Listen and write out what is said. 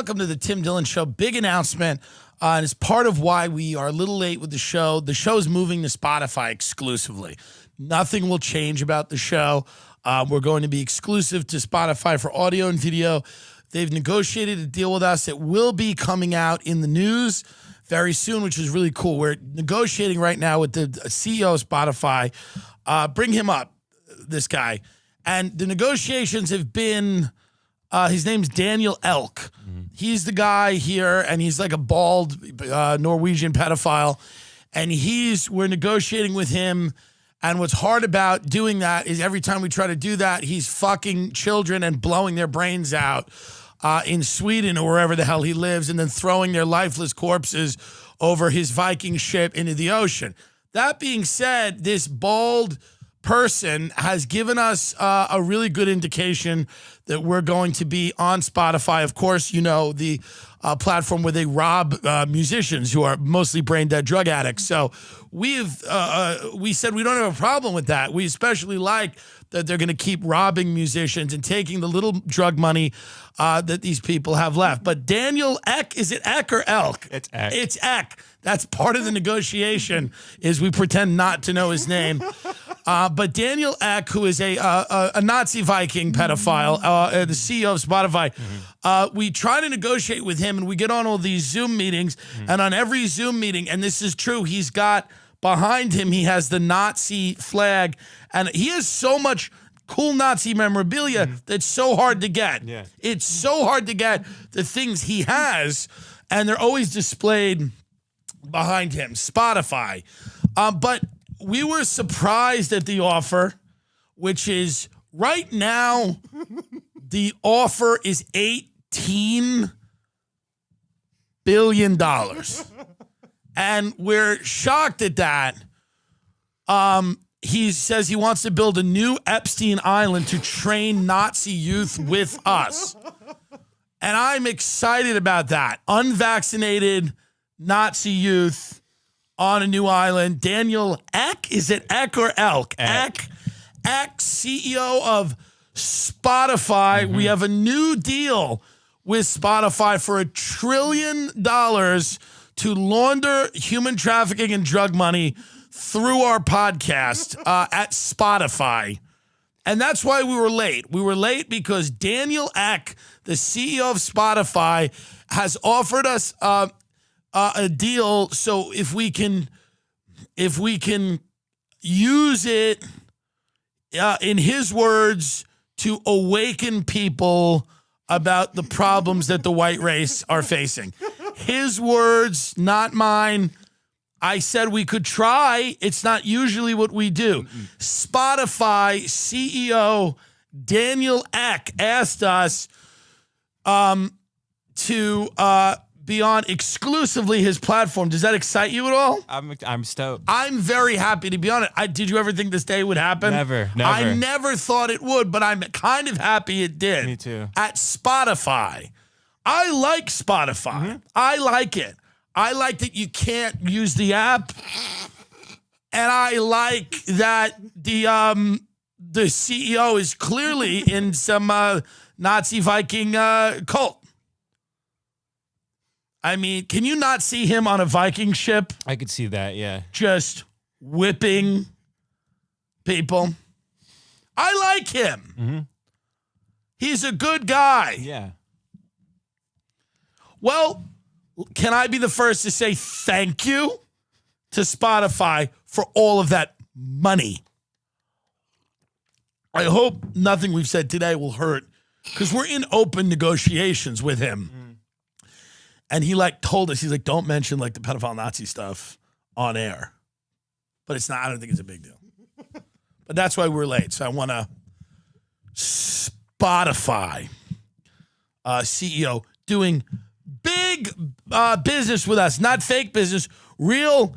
Welcome to the Tim Dillon Show. Big announcement, and it's part of why we are a little late with the show. The show is moving to Spotify exclusively. Nothing will change about the show. We're going to be exclusive to Spotify for audio and video. They've negotiated a deal with us that will be coming out in the news very soon, which is really cool. We're negotiating right now with the CEO of Spotify. Bring him up, this guy. And the negotiations have been... his name's Daniel Elk. He's the guy here, and he's like a bald Norwegian pedophile. And we're negotiating with him. And what's hard about doing that is every time we try to do that, he's fucking children and blowing their brains out in Sweden or wherever the hell he lives, and then throwing their lifeless corpses over his Viking ship into the ocean. That being said, this bald person has given us a really good indication that we're going to be on Spotify. Of course, you know, the platform where they rob musicians who are mostly brain dead drug addicts. So we said we don't have a problem with that. We especially like that they're going to keep robbing musicians and taking the little drug money that these people have left. But Daniel Eck, is it Eck or Elk? It's Eck. It's Eck. That's part of the negotiation is we pretend not to know his name. But Daniel Eck, who is a Nazi Viking pedophile, the CEO of Spotify, we try to negotiate with him, and we get on all these Zoom meetings, and on every Zoom meeting, and this is true, he's got behind him, he has the Nazi flag, and he has so much cool Nazi memorabilia that's so hard to get. Yeah. It's so hard to get the things he has, and they're always displayed behind him. Spotify. But we were surprised at the offer, which is right now, the offer is $18 billion. And we're shocked at that. He says he wants to build a new Epstein Island to train Nazi youth with us. And I'm excited about that. Unvaccinated Nazi youth on a new island. Daniel Eck, is it Eck or Elk? Eck, CEO of Spotify. We have a new deal with Spotify for $1 trillion to launder human trafficking and drug money through our podcast at Spotify. And that's why we were late. We were late because Daniel Eck, the CEO of Spotify, has offered us a deal. So if we can use it, in his words, to awaken people about the problems that the white race are facing. His words, not mine. I said we could try. It's not usually what we do. Spotify CEO Daniel Eck asked us to be on exclusively his platform. Does that excite you at all? I'm stoked. I'm very happy to be on it. Did you ever think this day would happen? Never. I never thought it would, but I'm kind of happy it did. Me too. At Spotify. I like Spotify. I like it. I like that you can't use the app. And I like that the CEO is clearly in some Nazi Viking cult. I mean, can you not see him on a Viking ship? I could see that, yeah. Just whipping people. I like him. He's a good guy. Yeah. Well, can I be the first to say thank you to Spotify for all of that money? I hope nothing we've said today will hurt because we're in open negotiations with him. And he told us, he's like, don't mention the pedophile Nazi stuff on air. But it's not, I don't think it's a big deal. But that's why we're late. So I want to Spotify CEO doing big business with us, not fake business, real